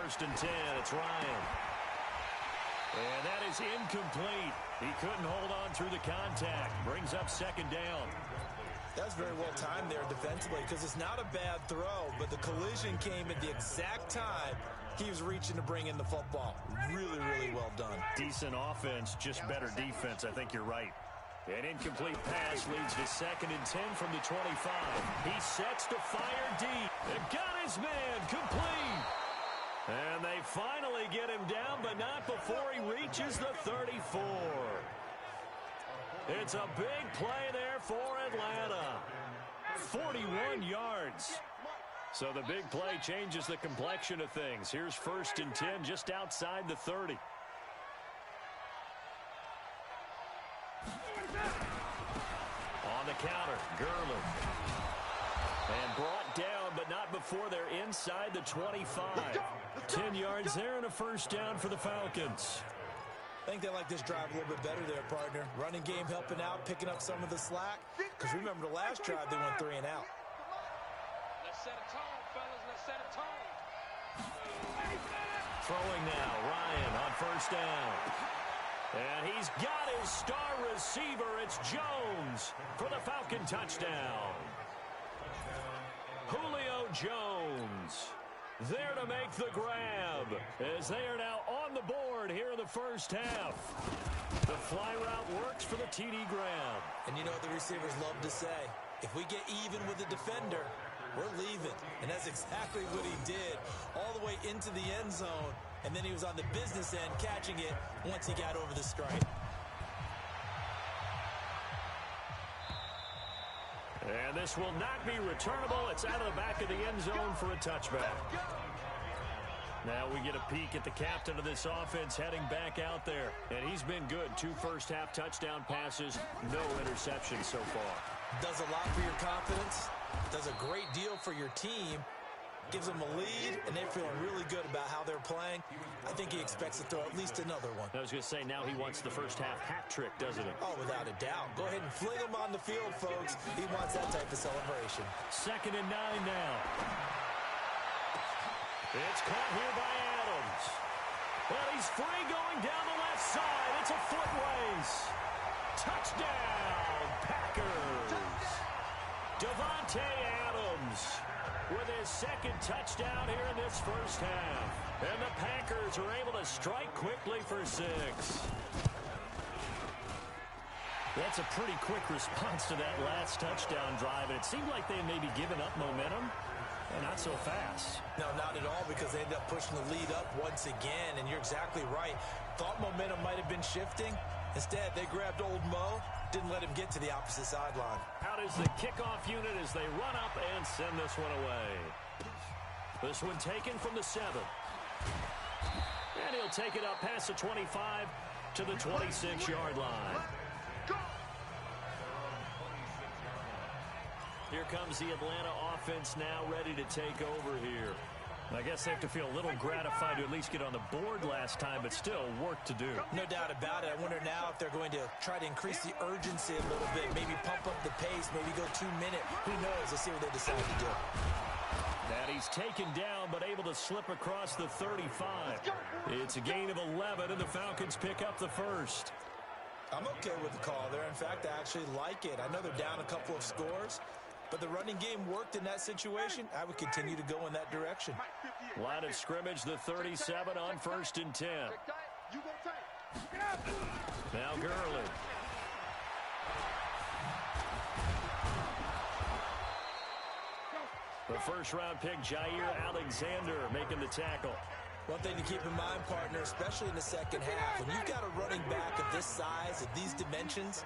first and 10. It's Ryan. And that is incomplete. He couldn't hold on through the contact. Brings up second down. That's very well timed there defensively because it's not a bad throw, but the collision came at the exact time he was reaching to bring in the football. Really, really well done. Decent offense, just better defense. I think you're right. An incomplete pass leads to second and 10 from the 25. He sets to fire deep. And got his man complete. And they finally get him down, but not before he reaches the 34. It's a big play there for Atlanta. 41 yards. So the big play changes the complexion of things. Here's first and 10 just outside the 30. On the counter, Gurley. And brought down, but not before they're inside the 25. 10 yards there and a first down for the Falcons. I think they like this drive a little bit better there, partner. Running game helping out, picking up some of the slack. Because remember the last drive, they went 3 and out. Let's set a tone, fellas. Let's set a tone. Throwing now, Ryan on first down. And he's got his star receiver. It's Jones for the Falcon touchdown. Julio Jones there to make the grab as they are now on the board here in the first half. The fly route works for the TD grab. And you know what the receivers love to say? If we get even with the defender, we're leaving. And that's exactly what he did all the way into the end zone. And then he was on the business end catching it once he got over the stripe. And this will not be returnable. It's out of the back of the end zone for a touchback. Now we get a peek at the captain of this offense heading back out there. And he's been good. 2 first-half touchdown passes, no interceptions so far. Does a lot for your confidence. Does a great deal for your team. Gives them a lead, and they're feeling really good about how they're playing. I think he expects to throw at least another one. I was going to say, now he wants the first-half hat trick, doesn't he? Oh, without a doubt. Go ahead and fling him on the field, folks. He wants that type of celebration. Second and 9 now. It's caught here by Adams. Well, he's free going down the left side. It's a foot race. Touchdown, Packers. Davante Adams with his second touchdown here in this first half. And the Packers are able to strike quickly for 6. That's a pretty quick response to that last touchdown drive. And it seemed like they had maybe given up momentum. And not so fast. No, not at all, because they ended up pushing the lead up once again. And you're exactly right. Thought momentum might have been shifting. Instead, they grabbed old Mo, didn't let him get to the opposite sideline. Out is the kickoff unit as they run up and send this one away. This one taken from the 7. And he'll take it up past the 25 to the 26-yard line. Here comes the Atlanta offense now ready to take over here. I guess they have to feel a little gratified to at least get on the board last time, but still work to do. No doubt about it. I wonder now if they're going to try to increase the urgency a little bit, maybe pump up the pace, maybe go 2-minute. Who knows? Let's see what they decide to do. That he's taken down, but able to slip across the 35. It's a gain of 11, and the Falcons pick up the first. I'm okay with the call there. In fact, I actually like it. I know they're down a couple of scores, but the running game worked in that situation. I would continue to go in that direction. Line of scrimmage, the 37 on first and 10. Now Gurley. The first-round pick, Jair Alexander, making the tackle. One thing to keep in mind, partner, especially in the second half, when you've got a running back of this size, of these dimensions,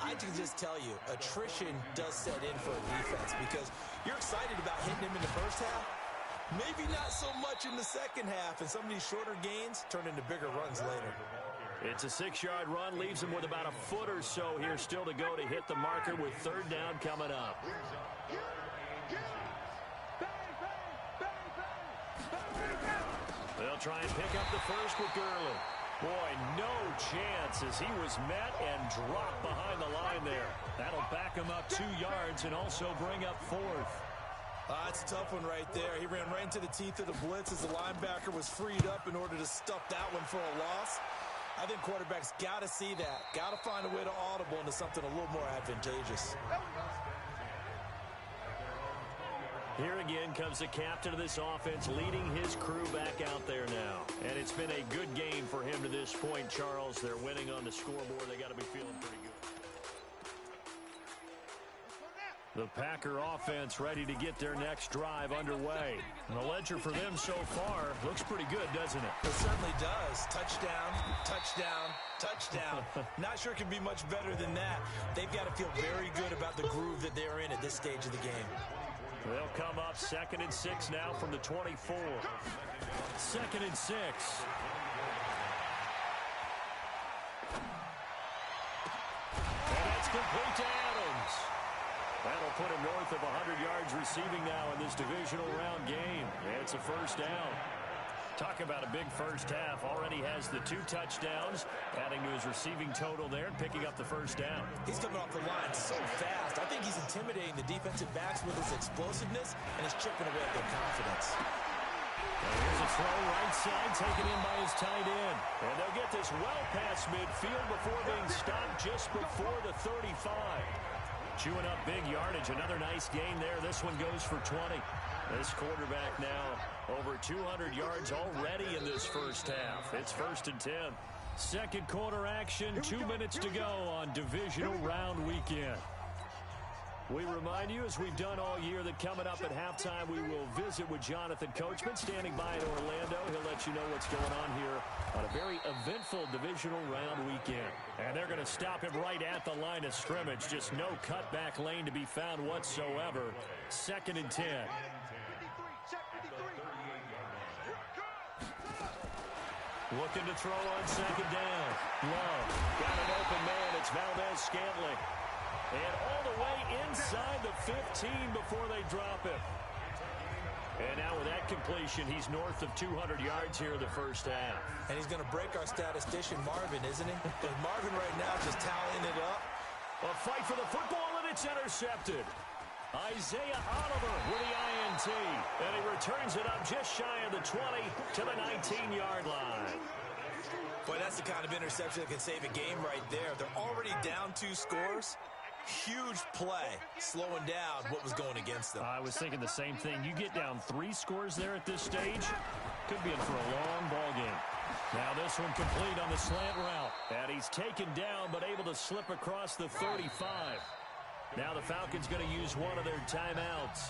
I can just tell you, attrition does set in for a defense because you're excited about hitting him in the first half, maybe not so much in the second half, and some of these shorter gains turn into bigger runs later. It's a 6-yard run, leaves him with about a foot or so here still to go to hit the marker with third down coming up. They'll try and pick up the first with Gurley. Boy, no chance as he was met and dropped behind the line there. That'll back him up 2 yards and also bring up fourth. That's a tough one right there. He ran right into the teeth of the blitz as the linebacker was freed up in order to stuff that one for a loss. I think quarterbacks got to see that. Got to find a way to audible into something a little more advantageous. Here again comes the captain of this offense leading his crew back out there now. And it's been a good game for him to this point, Charles. They're winning on the scoreboard. They got to be feeling pretty good. The Packer offense ready to get their next drive underway. And the ledger for them so far looks pretty good, doesn't it? It certainly does. Touchdown, touchdown, touchdown. Not sure it can be much better than that. They've got to feel very good about the groove that they're in at this stage of the game. They'll come up 2nd and 6 now from the 24. 2nd and 6. And that's complete to Adams. That'll put him north of 100 yards receiving now in this divisional round game. And it's a first down. Talk about a big first half. Already has the 2 touchdowns, adding to his receiving total there and picking up the first down. He's coming off the line so fast. I think he's intimidating the defensive backs with his explosiveness and he's chipping away at their confidence. And here's a throw right side, taken in by his tight end. And they'll get this well past midfield before being stopped just before the 35. Chewing up big yardage. Another nice gain there. This one goes for 20. This quarterback now over 200 yards already in this first half. It's 1st and 10. Second quarter action. 2 minutes to go on divisional round weekend. We remind you, as we've done all year, that coming up at halftime, we will visit with Jonathan Coachman standing by in Orlando. He'll let you know what's going on here on a very eventful divisional round weekend. And they're going to stop him right at the line of scrimmage. Just no cutback lane to be found whatsoever. 2nd and 10. Looking to throw on 2nd down. Love. Got an open man. It's Valdez-Scantling. And all the way inside the 15 before they drop it. And now with that completion, he's north of 200 yards here in the first half. And he's going to break our statistician Marvin, isn't he? Because Marvin right now just tallying it up. A fight for the football, and it's intercepted. Isaiah Oliver with the INT. And he returns it up just shy of the 20 to the 19-yard line. Boy, that's the kind of interception that can save a game right there. They're already down 2 scores. Huge play, slowing down what was going against them. I was thinking the same thing. You get down 3 scores there at this stage, could be in for a long ball game. Now this one complete on the slant route. And he's taken down, but able to slip across the 35. Now the Falcons going to use one of their timeouts,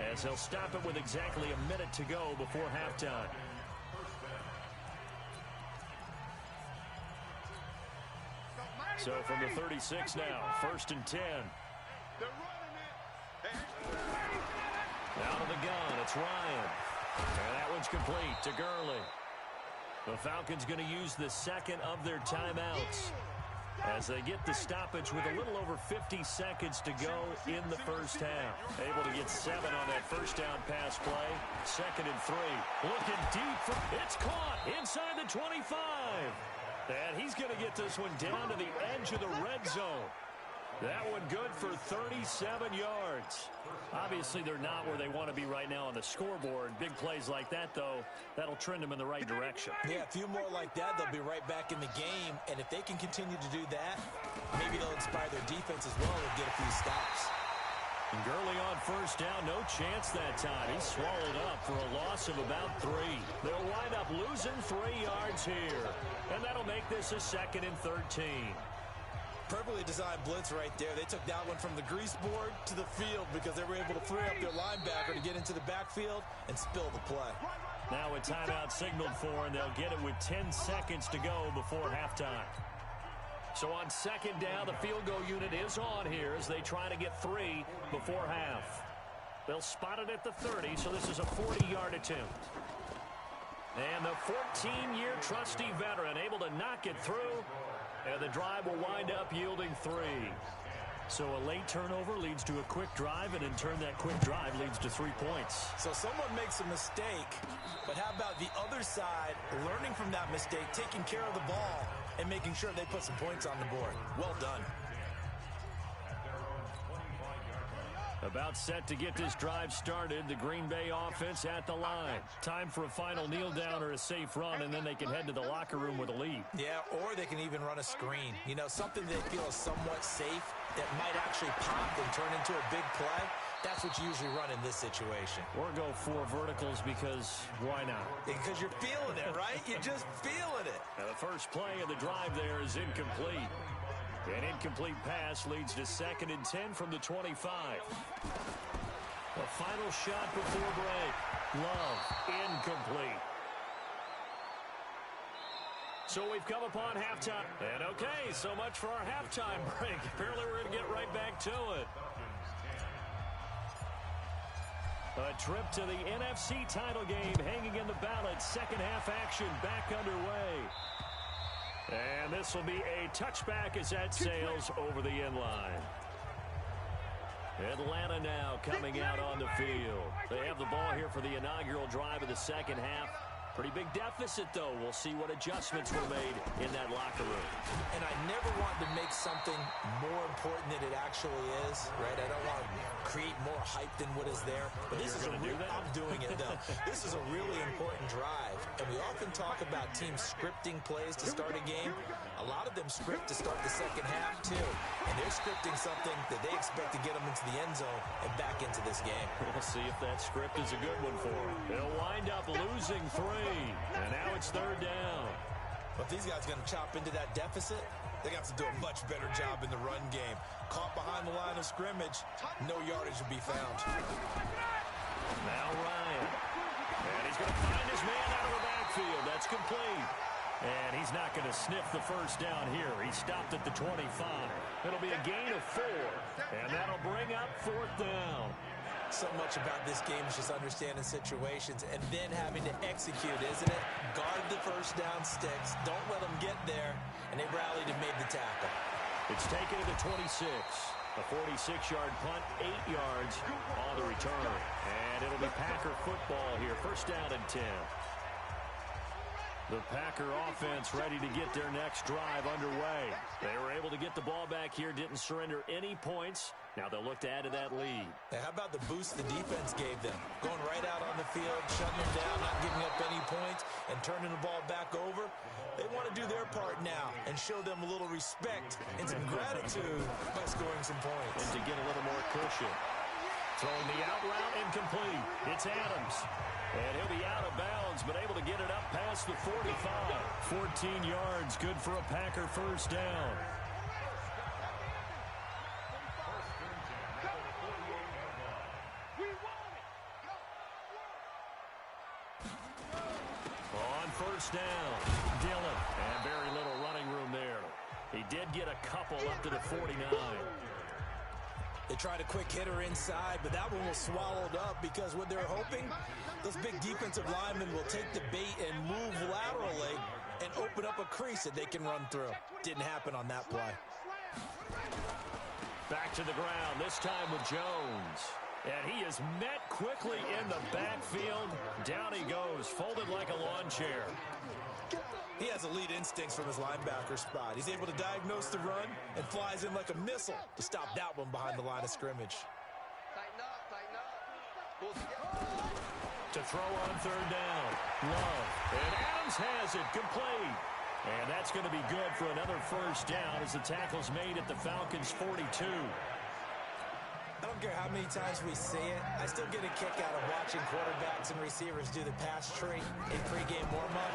as they'll stop it with exactly a minute to go before halftime. So from the 36 now, 1st and 10. Out of the gun, it's Ryan. And that one's complete to Gurley. The Falcons going to use the 2nd of their timeouts as they get the stoppage with a little over 50 seconds to go in the first half. Able to get 7 on that first down pass play. 2nd and 3. Looking deep. It's caught inside the 25. And he's going to get this one down to the edge of the red zone. That one good for 37 yards. Obviously, they're not where they want to be right now on the scoreboard. Big plays like that, though, that'll trend them in the right direction. Yeah, a few more like that, they'll be right back in the game. And if they can continue to do that, maybe they'll inspire their defense as well and get a few stops. And Gurley on first down, no chance that time. He's swallowed up for a loss of about 3. They'll wind up losing 3 yards here. And that'll make this a 2nd and 13. Perfectly designed blitz right there. They took that one from the grease board to the field because they were able to free up their linebacker to get into the backfield and spill the play. Now a timeout signaled for, and they'll get it with 10 seconds to go before halftime. So on 2nd down, the field goal unit is on here as they try to get 3 before half. They'll spot it at the 30, so this is a 40-yard attempt. And the 14-year trusty veteran able to knock it through, and the drive will wind up yielding 3. So a late turnover leads to a quick drive, and in turn that quick drive leads to 3 points. So someone makes a mistake, but how about the other side learning from that mistake, taking care of the ball, and making sure they put some points on the board? Well done. About set to get this drive started. The Green Bay offense at the line. Time for a final kneel down or a safe run, and then they can head to the locker room with a lead. Yeah, or they can even run a screen. You know, something they feel is somewhat safe that might actually pop and turn into a big play. That's what you usually run in this situation. Or go 4 verticals because why not? Because you're feeling it, right? You're just feeling it. Now the first play of the drive there is incomplete. An incomplete pass leads to 2nd and 10 from the 25. The final shot before break. Love, incomplete. So we've come upon halftime. And okay, so much for our halftime break. Apparently we're going to get right back to it. A trip to the NFC title game hanging in the balance. Second half action back underway. And this will be a touchback as that sails over the end line. Atlanta now coming out on the field. They have the ball here for the inaugural drive of the second half. Pretty big deficit, though. We'll see what adjustments were made in that locker room. And I never want to make something more important than it actually is, right? I don't want to create more hype than what is there. But this is I'm doing it, though. This is a really important drive. And we often talk about teams scripting plays to start a game. A lot of them script to start the second half, too. And they're scripting something that they expect to get them into the end zone and back into this game. We'll see if that script is a good one for them. They'll wind up losing 3. And now it's 3rd down. But if these guys are going to chop into that deficit, they got to do a much better job in the run game. Caught behind the line of scrimmage, no yardage will be found. Now Ryan. And he's going to find his man out of the backfield. That's complete. And he's not going to sniff the first down here. He stopped at the 25. It'll be a gain of 4. And that'll bring up 4th down. So much about this game is just understanding situations and then having to execute, isn't it? Guard the first down sticks. Don't let them get there. And they rallied and made the tackle. It's taken to the 26. A 46-yard punt, 8 yards on the return. And it'll be Packer football here. First down and 10. The Packer offense ready to get their next drive underway. They were able to get the ball back here, didn't surrender any points. Now they'll look to add to that lead. Now, how about the boost the defense gave them? Going right out on the field, shutting them down, not giving up any points, and turning the ball back over. They want to do their part now and show them a little respect and some gratitude by scoring some points. And to get a little more cushion. Throwing the out route incomplete. It's Adams. And he'll be out of bounds, but able to get it up past the 45. 14 yards, good for a Packer first down. On first down, Dillon. And very little running room there. He did get a couple up to the 49. They tried a quick hitter inside, but that one was swallowed up because what they're hoping, those big defensive linemen will take the bait and move laterally and open up a crease that they can run through. Didn't happen on that play. Back to the ground, this time with Jones. And he is met quickly in the backfield. Down he goes, folded like a lawn chair. He has elite instincts from his linebacker spot. He's able to diagnose the run and flies in like a missile to stop that one behind the line of scrimmage. To throw on 3rd down, Love. And Adams has it, complete. And that's going to be good for another first down as the tackle's made at the Falcons' 42. I don't care how many times we see it. I still get a kick out of watching quarterbacks and receivers do the pass tree in pregame warm-up.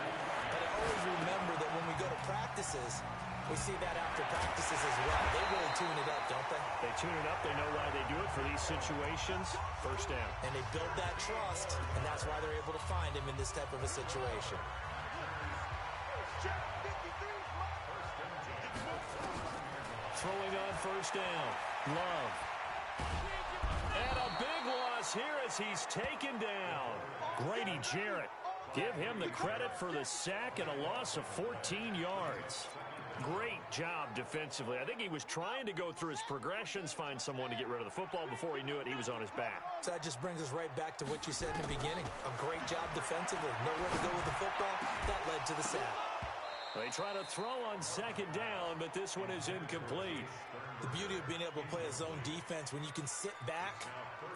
But I always remember that when we go to practices, we see that after practices as well. They really tune it up, don't they? They tune it up. They know why they do it for these situations. First down. And they build that trust, and that's why they're able to find him in this type of a situation. Throwing on first down. Love. And a big loss here as he's taken down. Grady Jarrett. Give him the credit for the sack and a loss of 14 yards. Great job defensively. I think he was trying to go through his progressions, find someone to get rid of the football. Before he knew it, he was on his back. So that just brings us right back to what you said in the beginning. A great job defensively. Nowhere to go with the football. That led to the sack. They try to throw on 2nd down, but this one is incomplete. The beauty of being able to play a zone defense when you can sit back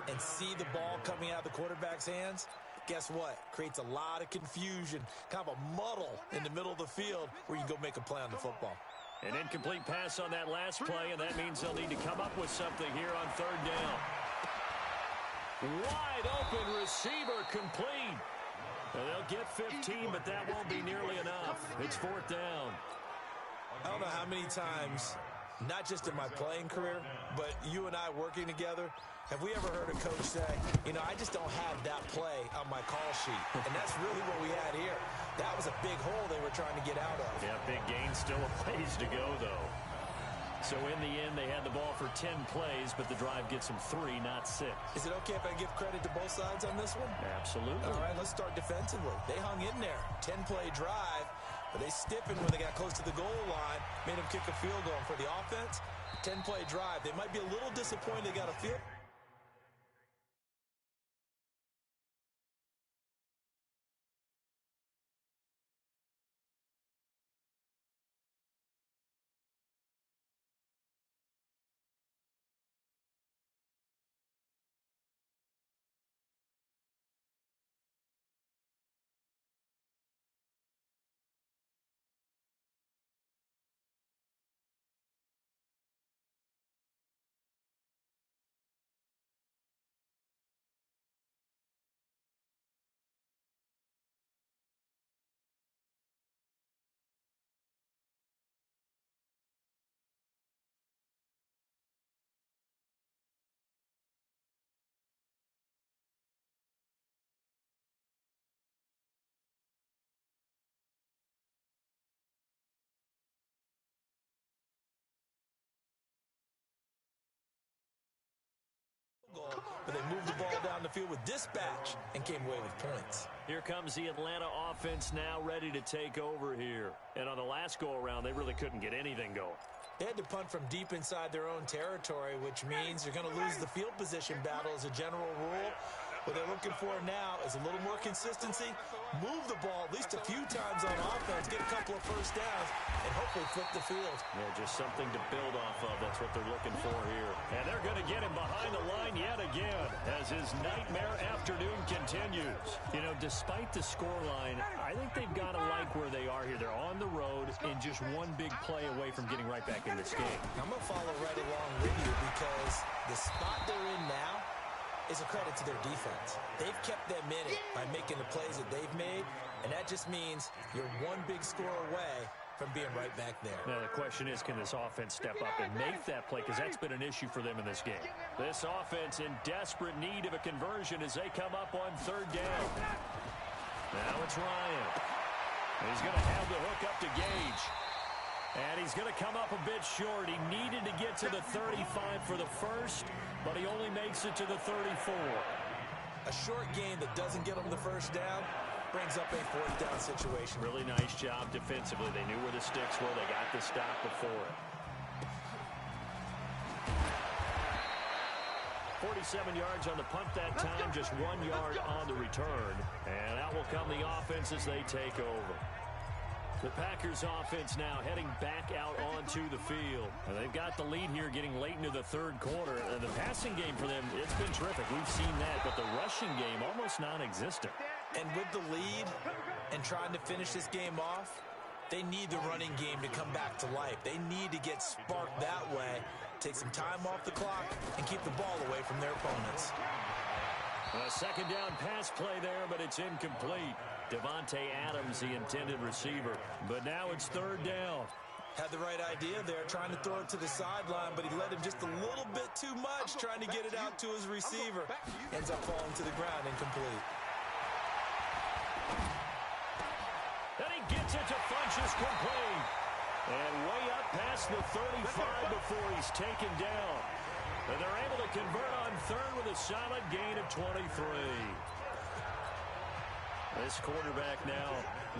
and see the ball coming out of the quarterback's hands, guess what? Creates a lot of confusion, kind of a muddle in the middle of the field where you can go make a play on the football. An incomplete pass on that last play, and that means they'll need to come up with something here on third down. Wide open receiver complete. And they'll get 15, but that won't be nearly enough. It's fourth down. I don't know how many times, not just in my playing career, but you and I working together, have we ever heard a coach say, I just don't have that play on my call sheet. And that's really what we had here. That was a big hole they were trying to get out of. Yeah, big gain, still a ways to go, though. So in the end, they had the ball for 10 plays, but the drive gets them 3, not 6. Is it okay if I give credit to both sides on this one? Absolutely. All right, let's start defensively. They hung in there. 10-play drive, but they stiffened when they got close to the goal line, made them kick a field goal. For the offense, 10-play drive. They might be a little disappointed they got a field. But they moved the ball down the field with dispatch and came away with points. Here comes the Atlanta offense now ready to take over here. And on the last go-around, they really couldn't get anything going. They had to punt from deep inside their own territory, which means you're going to lose the field position battle as a general rule. What they're looking for now is a little more consistency, move the ball at least a few times on offense, get a couple of first downs, and hopefully flip the field. Yeah, just something to build off of. That's what they're looking for here. And they're going to get him behind the line yet again as his nightmare afternoon continues. Despite the scoreline, I think they've got to like where they are here. They're on the road and just one big play away from getting right back in this game. I'm going to follow right along with you because the spot they're in now is a credit to their defense. They've kept them in it by making the plays that they've made, and that just means you're one big score away from being right back there. Now, the question is, can this offense step up and make that play? Because that's been an issue for them in this game. This offense in desperate need of a conversion as they come up on third down. Now it's Ryan. He's going to have the hook up to Gage. And he's going to come up a bit short. He needed to get to the 35 for the first, but he only makes it to the 34. A short game that doesn't get him the first down brings up a fourth down situation. Really nice job defensively. They knew where the sticks were. They got the stop before it. 47 yards on the punt that time, just 1 yard on the return. And out will come the offense as they take over. The Packers offense now heading back out onto the field. And they've got the lead here getting late into the third quarter. And the passing game for them, it's been terrific. We've seen that, but the rushing game almost non-existent. And with the lead and trying to finish this game off, they need the running game to come back to life. They need to get sparked that way, take some time off the clock, and keep the ball away from their opponents. A second down pass play there, but it's incomplete. Devontae Adams, the intended receiver. But now it's third down. Had the right idea there, trying to throw it to the sideline, but he led him just a little bit too much, trying to get it out to his receiver. Ends up falling to the ground, incomplete. Then he gets it to Funchess, complete. And way up past the 35 before he's taken down. And they're able to convert on third with a solid gain of 23. This quarterback now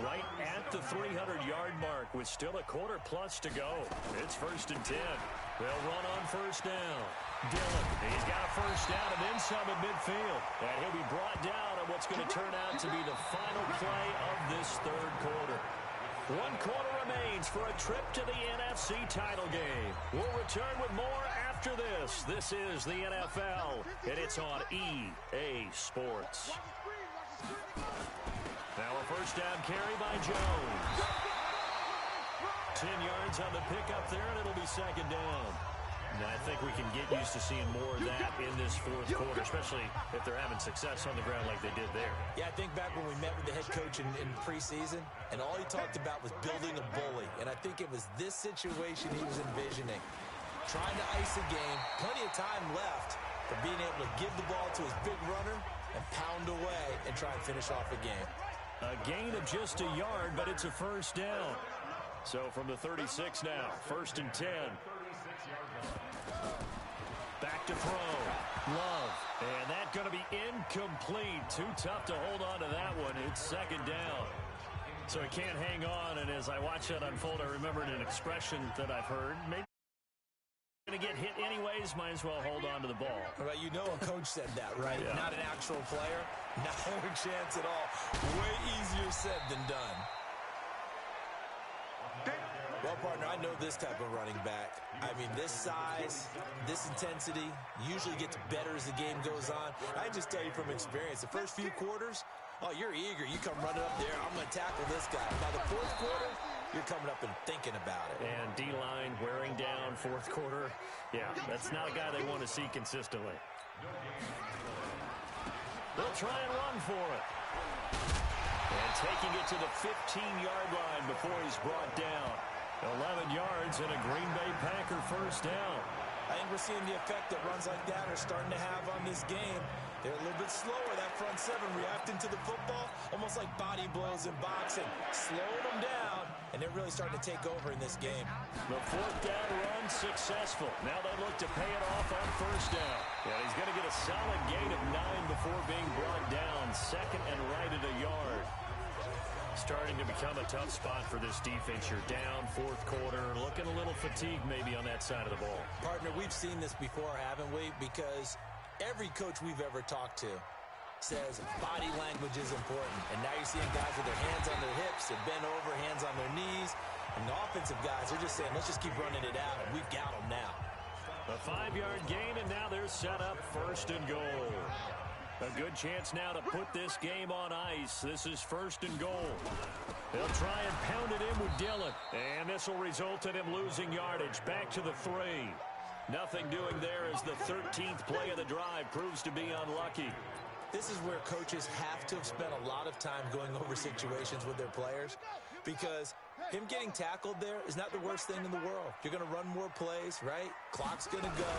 right at the 300-yard mark with still a quarter plus to go. It's 1st and 10. They'll run on first down. Dillon, he's got a first down and then some at midfield. And he'll be brought down on what's going to turn out to be the final play of this third quarter. 1 quarter remains for a trip to the NFC title game. We'll return with more after this. This is the NFL, and it's on EA Sports. Now a first down carry by Jones. 10 yards on the pickup there, and it'll be second down. And I think we can get used to seeing more of that in this fourth quarter, especially if they're having success on the ground like they did there. Yeah, I think back when we met with the head coach in preseason, and all he talked about was building a bully. And I think it was this situation he was envisioning. Trying to ice a game, plenty of time left, but being able to give the ball to his big runner and pound away and try and finish off a game. A gain of just a yard, but it's a first down. So from the 36 now, 1st and 10. Back to throw. Love. And that's going to be incomplete. Too tough to hold on to that one. It's second down. So he can't hang on. And as I watch that unfold, I remembered an expression that I've heard. Maybe going to get hit anyways, might as well hold on to the ball. Well, you know a coach said that, right? Yeah. Not an actual player. Not a chance at all. Way easier said than done. Well, partner, I know this type of running back. I mean, this size, this intensity usually gets better as the game goes on. I just tell you from experience, the first few quarters, oh, you're eager. You come running up there, I'm going to tackle this guy. By the fourth quarter, you're coming up and thinking about it. And D-line wearing down fourth quarter. Yeah, that's not a guy they want to see consistently. They'll try and run for it. And taking it to the 15-yard line before he's brought down. 11 yards and a Green Bay Packer first down. I think we're seeing the effect that runs like that are starting to have on this game. They're a little bit slower, that front seven, reacting to the football, almost like body blows in boxing, slowing them down, and they're really starting to take over in this game. The fourth down run successful. Now they look to pay it off on first down. Yeah, he's going to get a solid gain of 9 before being brought down. Second and right at a yard. Starting to become a tough spot for this defense. You're down fourth quarter, looking a little fatigued maybe on that side of the ball. Partner, we've seen this before, haven't we? Because every coach we've ever talked to says body language is important. And now you're seeing guys with their hands on their hips, they're bent over, hands on their knees. And the offensive guys are just saying, let's just keep running it out, and we've got them now. A 5-yard gain, and now they're set up first and goal. A good chance now to put this game on ice. This is first and goal. They'll try and pound it in with Dillon. And this will result in him losing yardage. Back to the 3. Nothing doing there as the 13th play of the drive proves to be unlucky. This is where coaches have to have spent a lot of time going over situations with their players, because him getting tackled there is not the worst thing in the world. You're going to run more plays, right? Clock's going to go.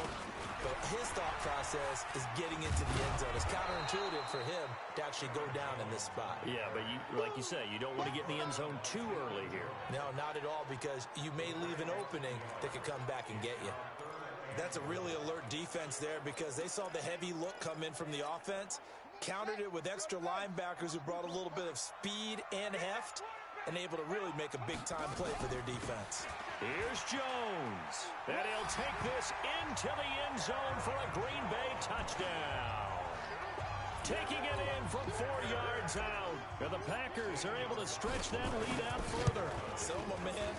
But his thought process is getting into the end zone. It's counterintuitive for him to actually go down in this spot. Yeah, but like you say, you don't want to get in the end zone too early here. No, not at all, because you may leave an opening that could come back and get you. That's a really alert defense there, because they saw the heavy look come in from the offense, countered it with extra linebackers who brought a little bit of speed and heft, and able to really make a big-time play for their defense. Here's Jones. And he'll take this into the end zone for a Green Bay touchdown. Taking it in from 4 yards out. And the Packers are able to stretch that lead out further. So, my man,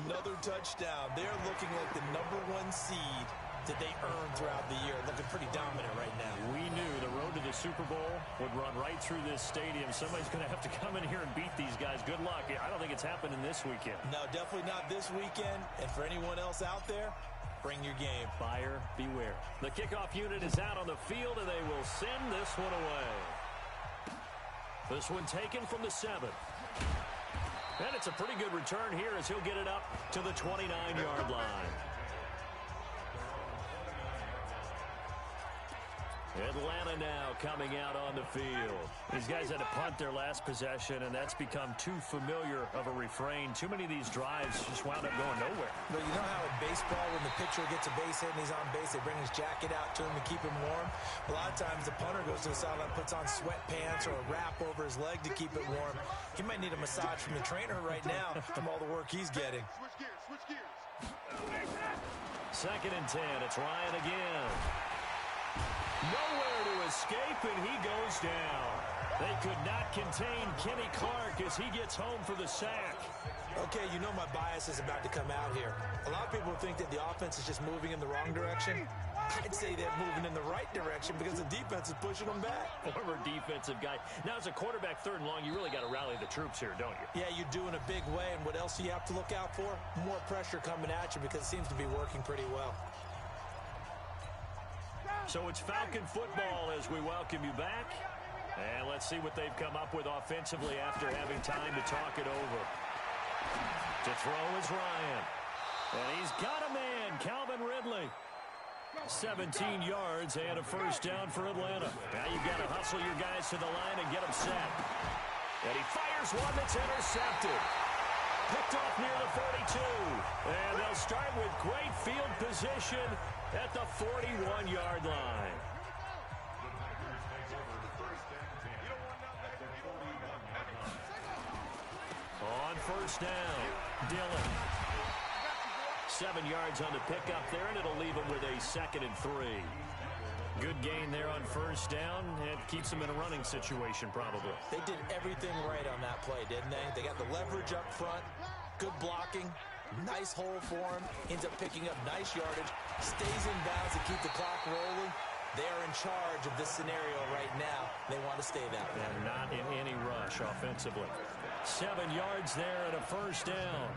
another touchdown. They're looking like the #1 seed that they earned throughout the year. Looking pretty dominant right now. We knew the road to the Super Bowl would run right through this stadium. Somebody's going to have to come in here and beat these guys. Good luck. I don't think it's happening this weekend. No, definitely not this weekend. And for anyone else out there, bring your game. Buyer beware. The kickoff unit is out on the field, and they will send this one away. This one taken from the 7. And it's a pretty good return here as he'll get it up to the 29-yard line. Atlanta now coming out on the field. These guys had to punt their last possession, and that's become too familiar of a refrain. Too many of these drives just wound up going nowhere. But you know how in baseball, when the pitcher gets a base hit and he's on base, they bring his jacket out to him to keep him warm? A lot of times the punter goes to the sideline, puts on sweatpants or a wrap over his leg to keep it warm. He might need a massage from the trainer right now from all the work he's getting. Switch gears. 2nd and 10. It's Ryan again. Nowhere to escape, and he goes down. They could not contain Kenny Clark as he gets home for the sack. Okay, you know my bias is about to come out here. A lot of people think that the offense is just moving in the wrong direction. I'd say they're moving in the right direction because the defense is pushing them back. Former defensive guy. Now, as a quarterback, 3rd and long, you really got to rally the troops here, don't you? Yeah, you do in a big way, and what else do you have to look out for? More pressure coming at you because it seems to be working pretty well. So it's Falcon football as we welcome you back. And let's see what they've come up with offensively after having time to talk it over. To throw is Ryan. And he's got a man, Calvin Ridley. 17 yards and a first down for Atlanta. Now you've got to hustle your guys to the line and get them set. And he fires one that's intercepted. Picked off near the 42. And they'll start with great field position at the 41-yard line. On first down, Dillon. 7 yards on the pickup there, and it'll leave him with a 2nd and 3. Good gain there on first down. It keeps them in a running situation, probably. They did everything right on that play, didn't they? They got the leverage up front, good blocking, nice hole for him, ends up picking up nice yardage, stays in bounds to keep the clock rolling. They are in charge of this scenario right now. They want to stay that way. And not in any rush offensively. 7 yards there and a first down.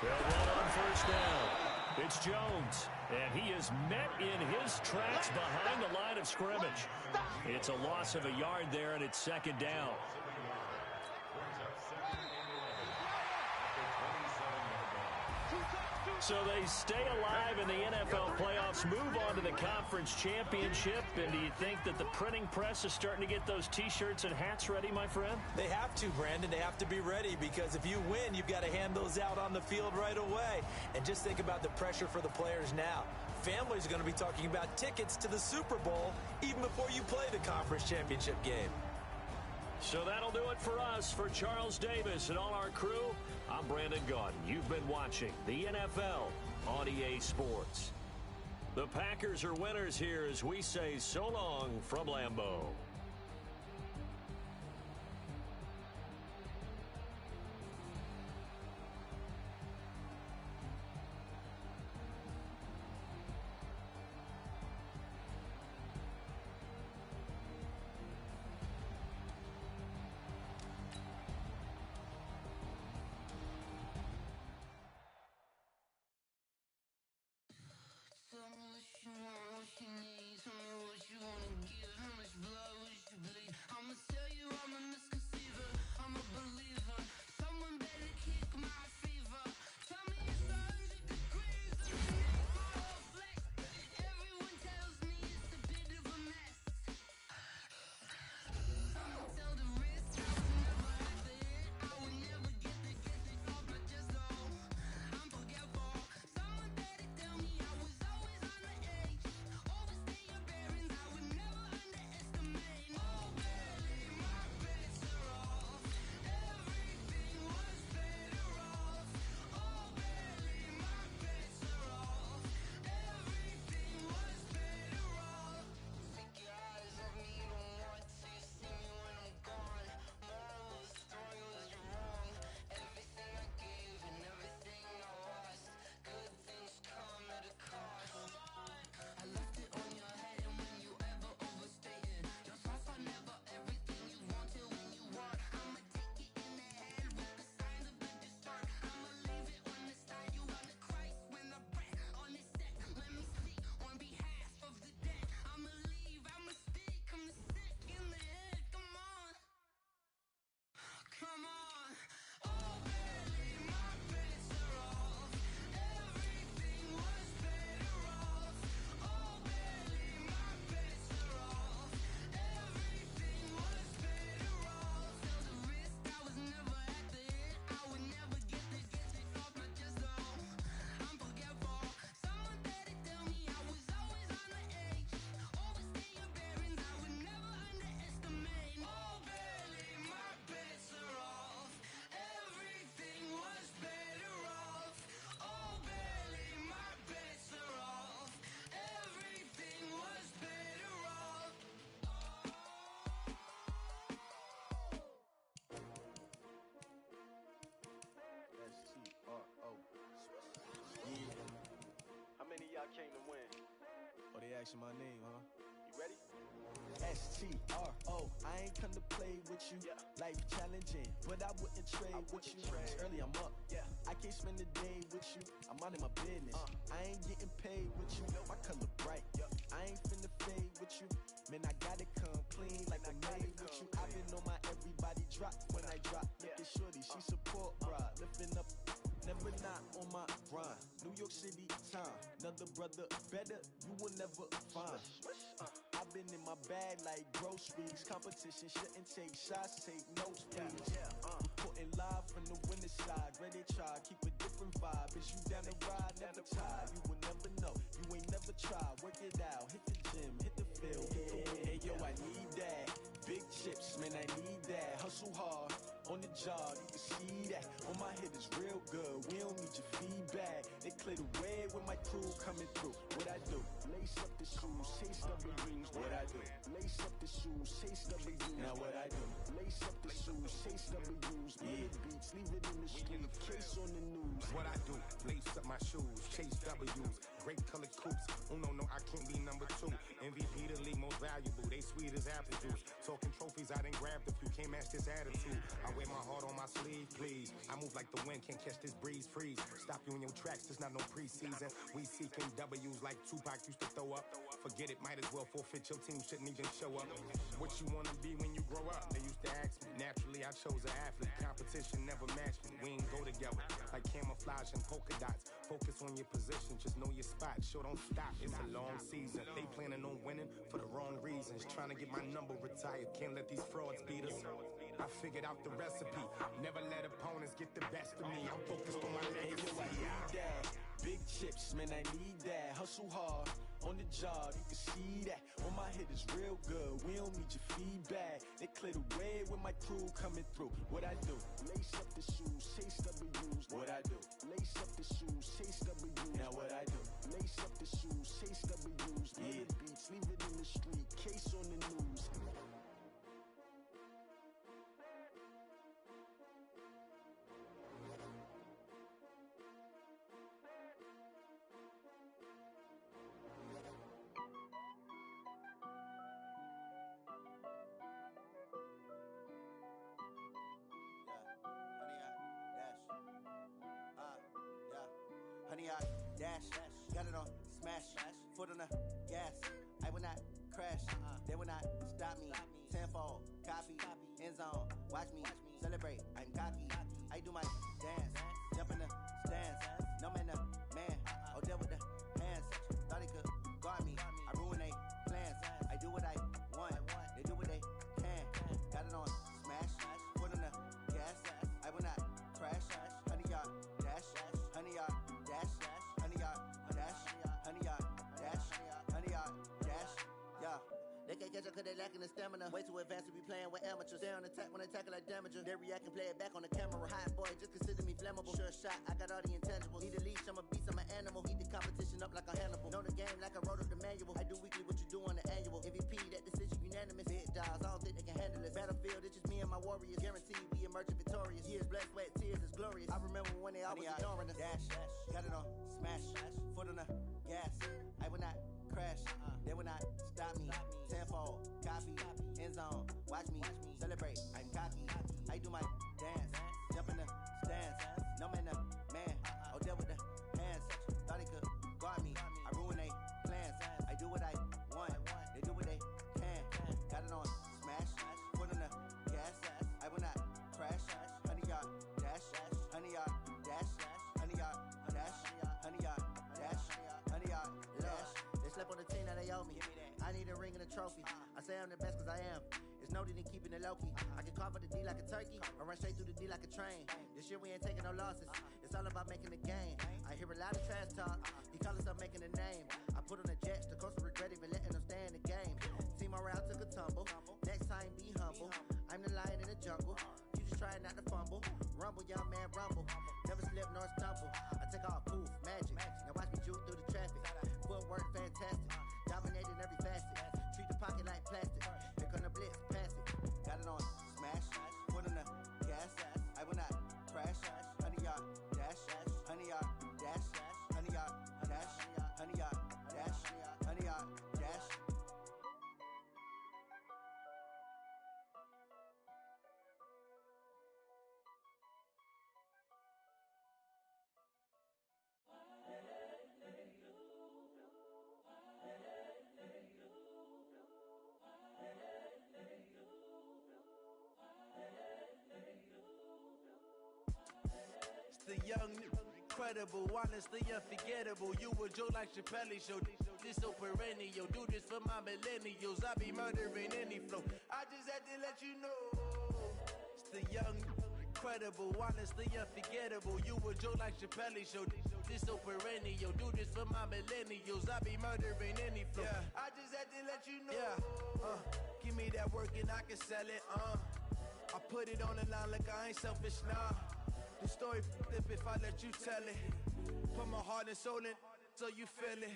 They'll run on first down. It's Jones, and he is met in his tracks behind the line of scrimmage. It's a loss of a yard there, and it's 2nd down. So they stay alive in the NFL playoffs, move on to the conference championship. And do you think that the printing press is starting to get those T-shirts and hats ready, my friend? They have to, Brandon. They have to be ready because if you win, you've got to hand those out on the field right away. And just think about the pressure for the players now. Families are going to be talking about tickets to the Super Bowl even before you play the conference championship game. So that'll do it for us. For Charles Davis and all our crew, I'm Brandon Gaudin. You've been watching the NFL on EA Sports. The Packers are winners here as we say so long from Lambeau. Tell me what you want, what you need. Tell me what you wanna give, how much blood Everybody asking my name, huh? You ready? STRO, I ain't come to play with you. Life challenging, but I wouldn't trade with you. It's early, I'm up. I can't spend the day with you. I'm minding my business. I ain't getting paid with you. My color bright. I ain't finna fade with you. Man, I gotta come clean like I made with you. I've been on my everybody drop when I drop. Look at shorty, she support, bruh. Lifting up. Never not on my grind. New York City time. Another brother better, you will never find. I've been in my bag like groceries. Competition shouldn't take shots, take notes, please. Reporting live from the winning side. Ready to try, keep a different vibe. Is you down the ride, never tired. You will never know, you ain't never tried. Work it out, hit the gym, hit the field. Hey yo, I need that. Big chips, man, I need that. Hustle hard, on the job, you can see that. On my head is real good, we don't need your feedback. They clear the way with my crew coming through. What I do? Lace up the shoes, chase W's. What I do? Lace up the shoes, chase W's. Now what I do? Lace up the shoes, chase W's. Big beats, leave it in the street, case on the news. What I do? Lace up my shoes, chase W's. Great colored coops. Oh no, I can't be number 2. MVP the league most valuable. They sweet as apple juice. Talking trophies, I done grabbed a few. Can't match this attitude. I wear my heart on my sleeve, please. I move like the wind, can't catch this breeze, freeze. Stop you in your tracks, there's not no preseason. We seeking W's like Tupac used to throw up. Forget it, might as well forfeit. Your team shouldn't even show up. What you wanna be when you grow up? They used to ask me. Naturally, I chose an athlete. Competition never matched me. We ain't go together like camouflage and polka dots. Focus on your position, just know your spot. Sure, don't stop. It's a long season. They planning on winning for the wrong reasons. Trying to get my number retired. Can't let these frauds beat us. I figured out the recipe. Never let opponents get the best of me. I'm focused on my legacy. I need that. Big chips, man, I need that. Hustle hard, on the job, you can see that. On my head is real good, we don't need your feedback. They clear the way with my crew coming through. What I do? Lace up the shoes, chase W's. What I do? Lace up the shoes, chase W's. Now what I do? Lace up the shoes, chase W's. Big beats, leave it in the street, case on the news. Honey, I dash, got it on smash, foot on the gas. I will not crash, they will not stop me. Tenfold, copy, end zone, watch me celebrate. I'm cocky, I do my dance, jump in the stands. No man, the man, oh, deal with the hands. Thought he could guard me, I ruin they plans. I do what I want, they do what they can. Got it on smash, foot on the gas. I will not crash, honey, y'all dash, honey, y'all dash, honey, y'all dash, honey, y'all dash, honey, y'all dash, yeah. They can't catch up cause they lacking the stamina. Way too advanced to be playing with amateurs. Stay on attack when they tackle like damager. They react and play it back on the camera. Hot boy, just consider me flammable. Sure shot, I got all the intangibles. Need a leash, I'm a beast, I'm an animal. Heat the competition up like a Hannibal. Know the game like I wrote up the manual. I do weekly what you do on the annual. MVP, that decision unanimous. Big dogs, I don't think they can handle it. Battlefield, it's just me and my warriors. Guaranteed we emerging victorious. Years, blood, sweat, tears, it's glorious. I remember when they always ignoring us. Dash, got it on smash, foot on the gas. I will not crash, they will not stop me. Tenfold, copy, end zone, watch me celebrate. I'm cocky, I do my dance, jump in the stands. No man, the man, oh, deal with the hands. Thought he could guard me, I ruin they plans. I do what I want, they do what they can. Got it on smash, foot on the gas. I will not crash, honey, y'all dash, honey, y'all dash, honey, y'all dash, honey, y'all dash, honey, y'all dash. They slept on the team that they owe me. I need a ring and a trophy. I say I'm the best cause I am. It's no need in keeping it low-key. I can carve up the D like a turkey or run straight through the D like a train. This year we ain't taking no losses. It's all about making the game. I hear a lot of trash talk. He call himself making a name. I put on the jets. The coach will regret even letting them stay in the game. Team morale took a tumble. Next time be humble. I'm the lion in the jungle. You just try not to fumble. Rumble, young man, rumble. Never slip nor stumble. I take off poof, magic. Now watch me juke through the traffic. Footwork fantastic. Dominating every facet. Treat the pocket like plastic. Here come the blitz, pass it. Got it on smash, foot on the gas. I will not crash. Honey, y'all dash, honey, y'all dash, honey, y'all dash, honey, y'all dash, honey, y'all the young, incredible, honestly unforgettable. You a Joe like Chappelle show. This so perennial. Do this for my millennials. I be murdering any flow. I just had to let you know. It's the young, incredible, honestly unforgettable. You a Joe like Chappelle show. This so perennial. Do this for my millennials. I be murdering any flow. Yeah. I just had to let you know. Yeah. Give me that work and I can sell it. I put it on the line like I ain't selfish, nah. The story flip if I let you tell it. Put my heart and soul in so you feel it.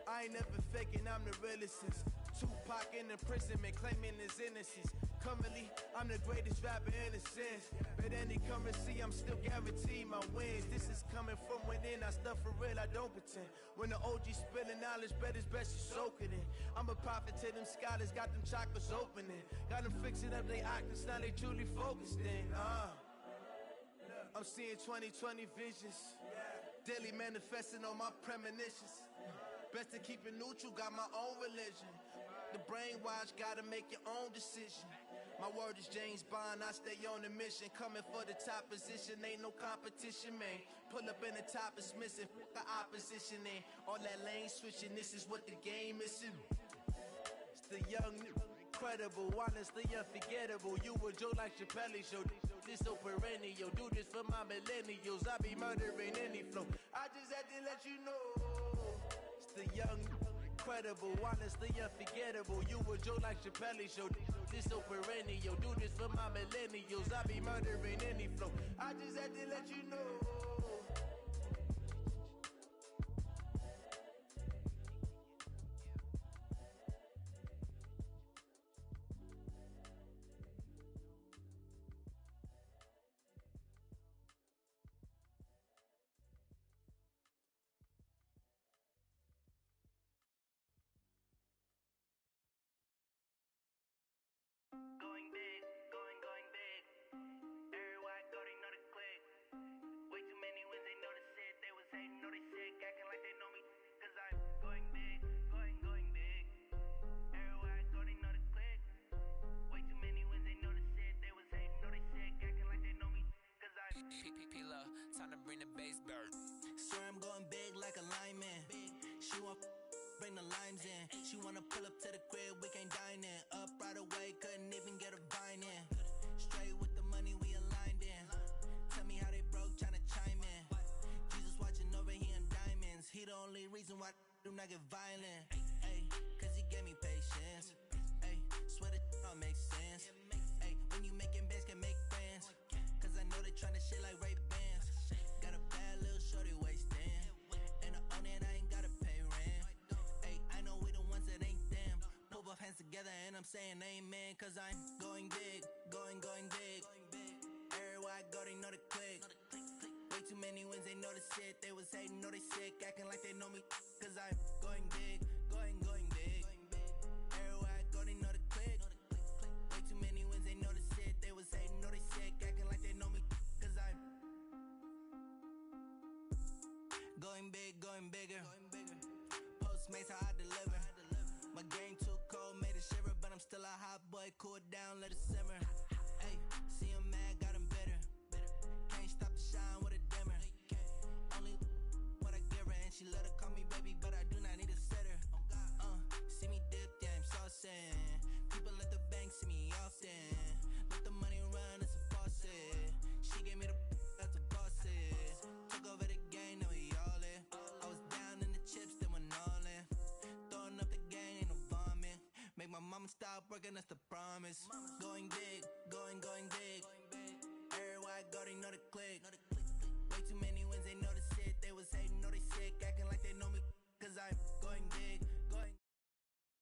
I ain't never faking, I'm the realest since Tupac in imprisonment, claiming his innocence. Currently, I'm the greatest rapper in a sense. But any currency, I'm still guaranteed my wins. This is coming from within, I stuff for real, I don't pretend. When the OG spilling knowledge, bet it's best you soak it in. I'm a prophet to them scholars, got them chakras opening. Got them fixing up they octaves, now they truly focused in. I'm seeing 2020 visions, daily manifesting on my premonitions. Best to keep it neutral, got my own religion. The brainwash, gotta make your own decision. My word is James Bond, I stay on the mission. Coming for the top position, ain't no competition, man. Pull up in the top is missing, the opposition ain't. All that lane switching, this is what the game is. It's the young, incredible, honestly unforgettable. You a Joe like Chappelle show. This so perennial. Do this for my millennials. I be murdering any flow. I just had to let you know. It's the young, incredible, honestly unforgettable. You a Joe like Chappelle show. This so perennial. Do this for my millennials. I be murdering any flow. I just had to let you know. Going big, going big. Everywhere I go, they know the click. Way too many wins, they notice it. They was hating, know they sick, acting like they know me. Cause I'm going big, going big. Everywhere I go, they know the click. Way too many wins, they notice it. They was hating, know they sick, acting like they know me. Cause I'm P-P-P-Lo, time to bring the bass bird. Swear I'm going big like a lineman. She want bring the limes in. She wanna pull up to the crib, we can't dine in. Up right away, couldn't even get a vine in. Straight with the money, we aligned in. Tell me how they broke, tryna chime in. Jesus watching over, he in diamonds. He the only reason why do not get violent. Ay, cause he gave me patience. Ay, swear that all makes sense. Ay, when you making bands, can make friends. Cause I know they tryna shit like Ray-Bans. Got a bad little shorty wasting. And I own it, I ain't gotta pay rent. Ay, I know we the ones that ain't them. Pull both hands together and I'm saying amen. Cause I'm going big, going big. Everywhere I go, they know the click. Way too many wins, they know the shit. They was hating, know they sick, acting like they know me. Cause I'm going big, going big. Everywhere I go, they know the click. Way too many wins, they know the shit. They was hating, know they sick, acting like they know me. Cause I'm going big, going bigger. Postmates, how I deliver. My game too cold, made it shiver, but I'm still a hot boy. Cool down, let it simmer. Hey, see him mad, got him bitter. Can't stop the shine with a dimmer. Only what I give her, and she let her call me baby, but I do not need a sitter. See me dip, yeah, I'm saucing. People at the bank see me often. Let the money run, it's a faucet. She gave me the that's a faucet. Took over the game, now we all in. I was down in the chips, then went all in. Throwing up the gang, ain't no vomit. Make my mama stop working, that's the promise. Going